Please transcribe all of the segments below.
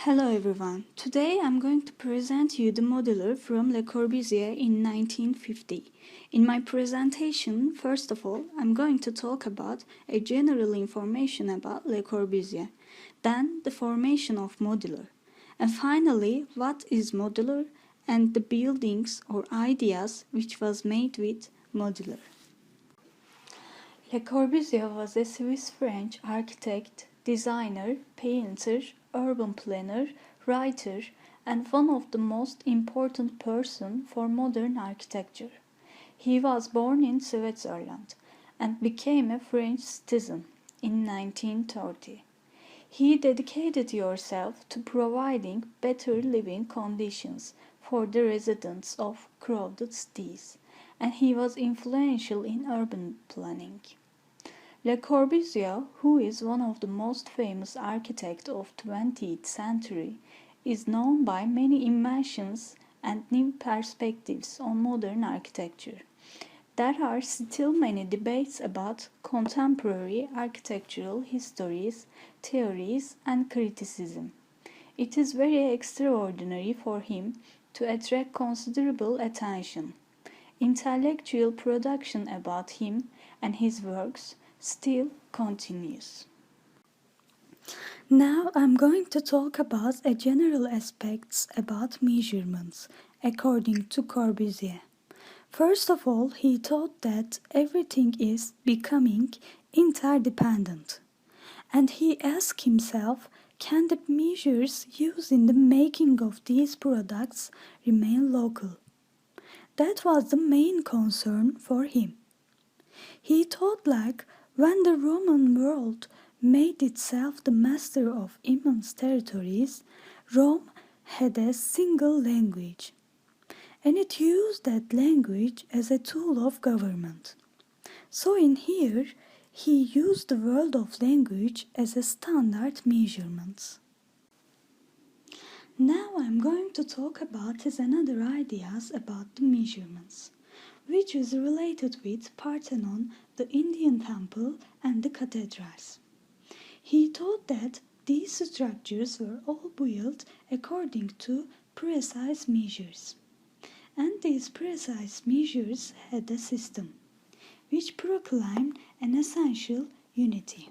Hello everyone. Today I'm going to present you the modular from Le Corbusier in 1950. In my presentation, first of all, I'm going to talk about a general information about Le Corbusier, then the formation of modular, and finally what is modular and the buildings or ideas which was made with modular. Le Corbusier was a Swiss-French architect, designer, painter, urban planner, writer, and one of the most important persons for modern architecture. He was born in Switzerland and became a French citizen in 1930. He dedicated himself to providing better living conditions for the residents of crowded cities, and he was influential in urban planning. Le Corbusier, who is one of the most famous architects of 20th century, is known by many inventions and new perspectives on modern architecture. There are still many debates about contemporary architectural histories, theories, and criticism. It is very extraordinary for him to attract considerable attention. Intellectual production about him and his works still continues. Now I'm going to talk about a general aspects about measurements according to Corbusier. First of all, he thought that everything is becoming interdependent, and he asked himself, can the measures used in the making of these products remain local? That was the main concern for him. He thought like when the Roman world made itself the master of immense territories, Rome had a single language, and it used that language as a tool of government. So in here, he used the word of language as a standard measurement. Now I'm going to talk about his another ideas about the measurements, which is related with Parthenon, the Indian temple, and the cathedrals. He thought that these structures were all built according to precise measures, and these precise measures had a system, which proclaimed an essential unity.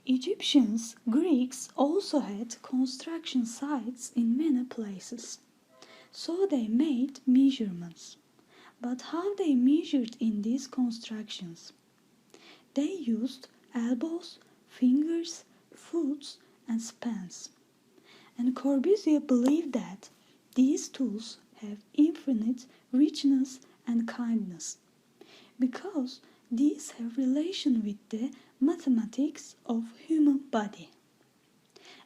Egyptians, Greeks also had construction sites in many places, so they made measurements. But how they measured in these constructions? They used elbows, fingers, foots, and spans. And Corbusier believed that these tools have infinite richness and kindness, because these have relation with the mathematics of human body.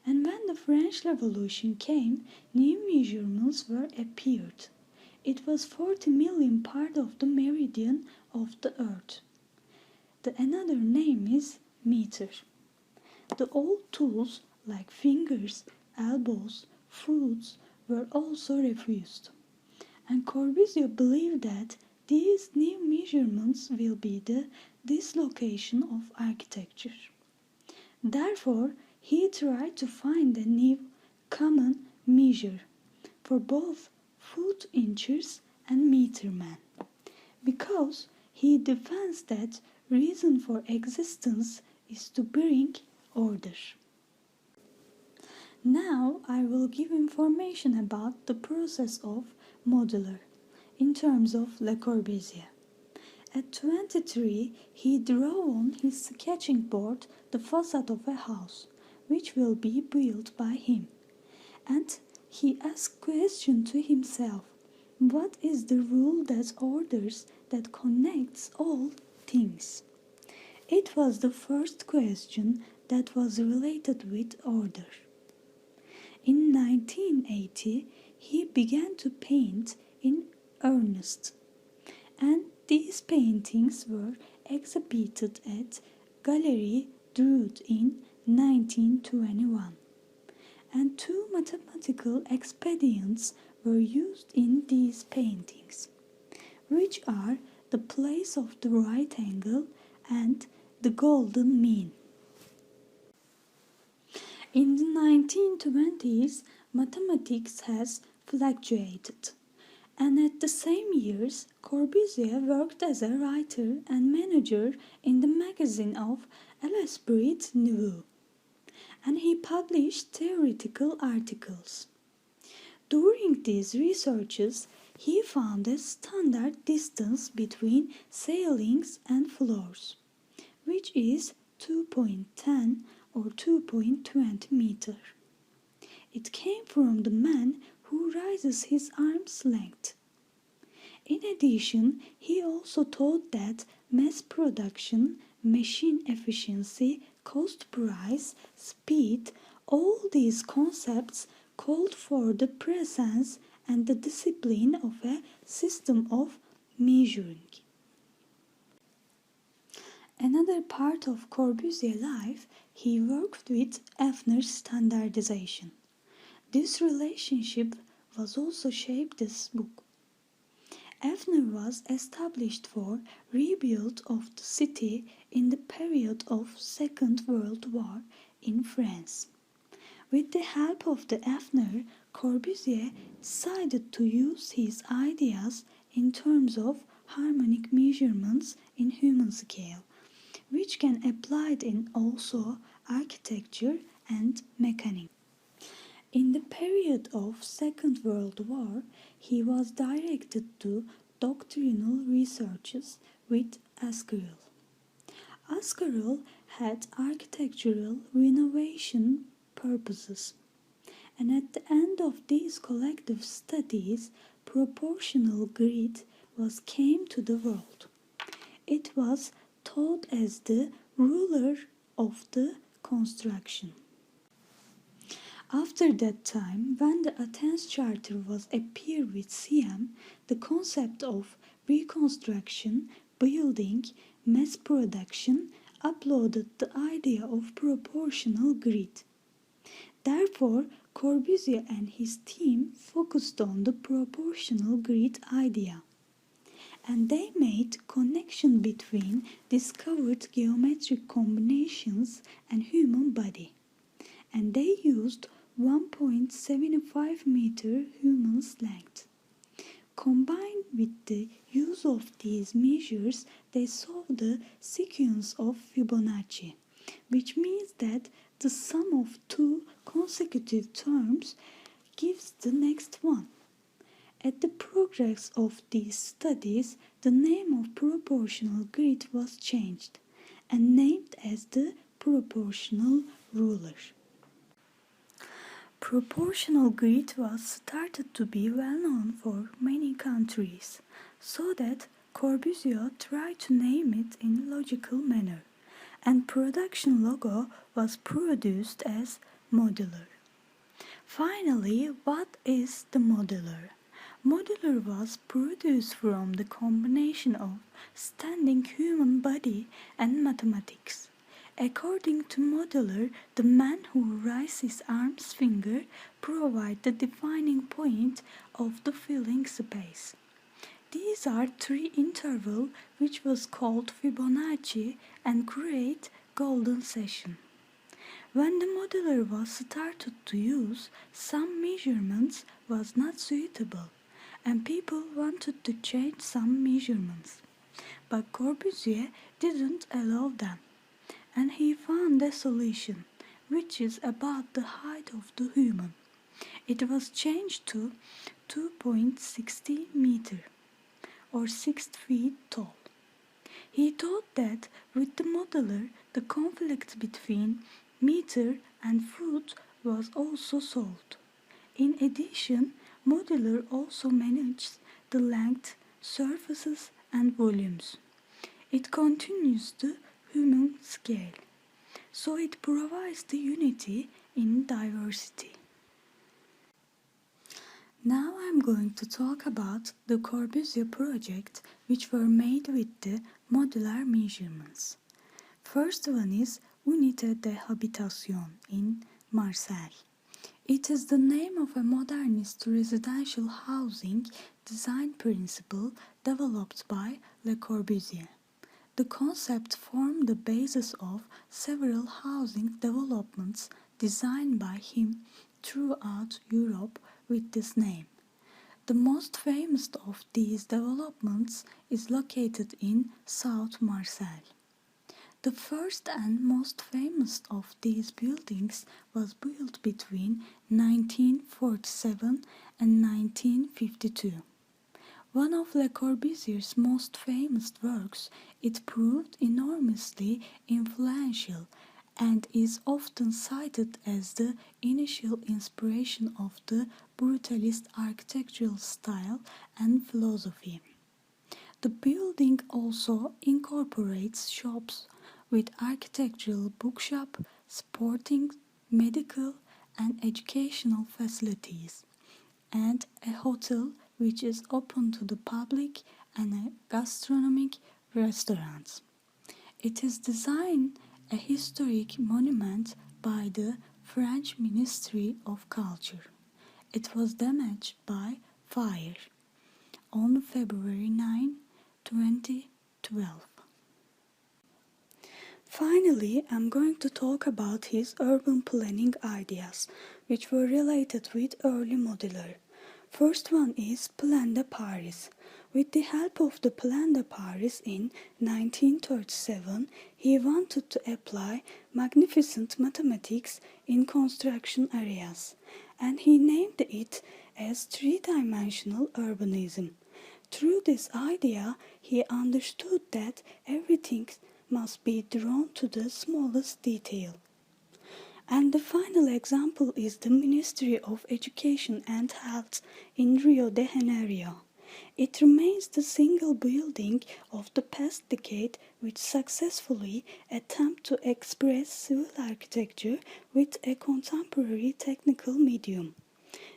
And when the French Revolution came, new measurements were appeared. It was 40 million part of the meridian of the earth. The another name is meter. The old tools like fingers, elbows, foots were also refused. And Corbusier believed that these new measurements will be the dislocation of architecture. Therefore, he tried to find a new common measure for both foot inches and meter man, because he defends that reason for existence is to bring order. Now I will give information about the process of modular in terms of Le Corbusier. At 23, he drew on his sketching board the facade of a house, which will be built by him, and he asked question to himself, what is the rule that orders, that connects all things? It was the first question that was related with order. In 1980, he began to paint in earnest, and these paintings were exhibited at Galerie Drude in 1921. And two mathematical expedients were used in these paintings, which are the place of the right angle and the golden mean. In the 1920s, mathematics has fluctuated, and at the same years, Corbusier worked as a writer and manager in the magazine of L'Esprit Nouveau, and he published theoretical articles. During these researches, he found a standard distance between ceilings and floors, which is 2.10 or 2.20 meter. It came from the man who raises his arm's length. In addition, he also taught that mass production, machine efficiency, cost price, speed, all these concepts called for the presence and the discipline of a system of measuring. Another part of Corbusier's life, he worked with Effner's standardization. This relationship was also shaped this book. Effner was established for rebuild of the city in the period of Second World War in France. With the help of the Effner, Corbusier decided to use his ideas in terms of harmonic measurements in human scale, which can applied in also architecture and mechanics. In the period of Second World War, he was directed to doctrinal researches with Ascarel. Ascarel had architectural renovation purposes, and at the end of these collective studies, proportional grid came to the world. It was taught as the ruler of the construction. After that time, when the Athens Charter was appeared with Siam, the concept of reconstruction, building, mass production uploaded the idea of proportional grid. Therefore, Corbusier and his team focused on the proportional grid idea, and they made connection between discovered geometric combinations and human body, and they used 1.75 meter human's length. Combined with the use of these measures, they solved the sequence of Fibonacci, which means that the sum of two consecutive terms gives the next one. At the progress of these studies, the name of proportional grid was changed and named as the proportional ruler. Proportional grid was started to be well known for many countries, so that Corbusier tried to name it in a logical manner, and production logo was produced as Modulor. Finally, what is the Modulor? Modulor was produced from the combination of standing human body and mathematics. According to Modulor, the man who raises his arm's finger provides the defining point of the filling space. These are three intervals which was called Fibonacci and create golden section. When the Modulor was started to use, some measurements was not suitable, and people wanted to change some measurements. But Corbusier didn't allow them, and he found a solution, which is about the height of the human. It was changed to 2.60 meter, or 6 feet tall. He thought that with the Modulor, the conflict between meter and foot was also solved. In addition, Modulor also manages the length, surfaces, and volumes. It continues the human scale, so it provides the unity in diversity. Now I'm going to talk about the Corbusier project which were made with the modular measurements. First one is Unité de Habitation in Marseille. It is the name of a modernist residential housing design principle developed by Le Corbusier. The concept formed the basis of several housing developments designed by him throughout Europe with this name. The most famous of these developments is located in South Marseille. The first and most famous of these buildings was built between 1947 and 1952. One of Le Corbusier's most famous works, it proved enormously influential and is often cited as the initial inspiration of the brutalist architectural style and philosophy. The building also incorporates shops with architectural bookshop, sporting, medical, and educational facilities, and a hotel which is open to the public and a gastronomic restaurant. It is designed a historic monument by the French Ministry of Culture. It was damaged by fire on February 9, 2012. Finally, I'm going to talk about his urban planning ideas, which were related with early modular. First one is Plan de Paris. With the help of the Plan de Paris in 1937, he wanted to apply magnificent mathematics in construction areas, and he named it as three-dimensional urbanism. Through this idea, he understood that everything must be drawn to the smallest detail. And the final example is the Ministry of Education and Health in Rio de Janeiro. It remains the single building of the past decade which successfully attempted to express civil architecture with a contemporary technical medium.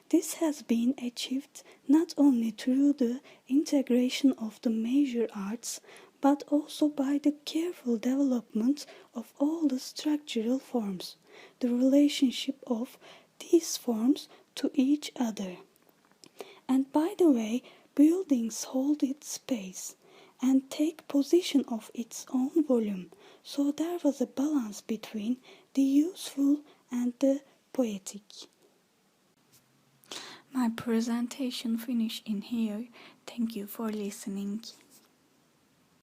This has been achieved not only through the integration of the major arts, but also by the careful development of all the structural forms, the relationship of these forms to each other. And by the way, buildings hold its space and take possession of its own volume, so there was a balance between the useful and the poetic. My presentation finished in here. Thank you for listening.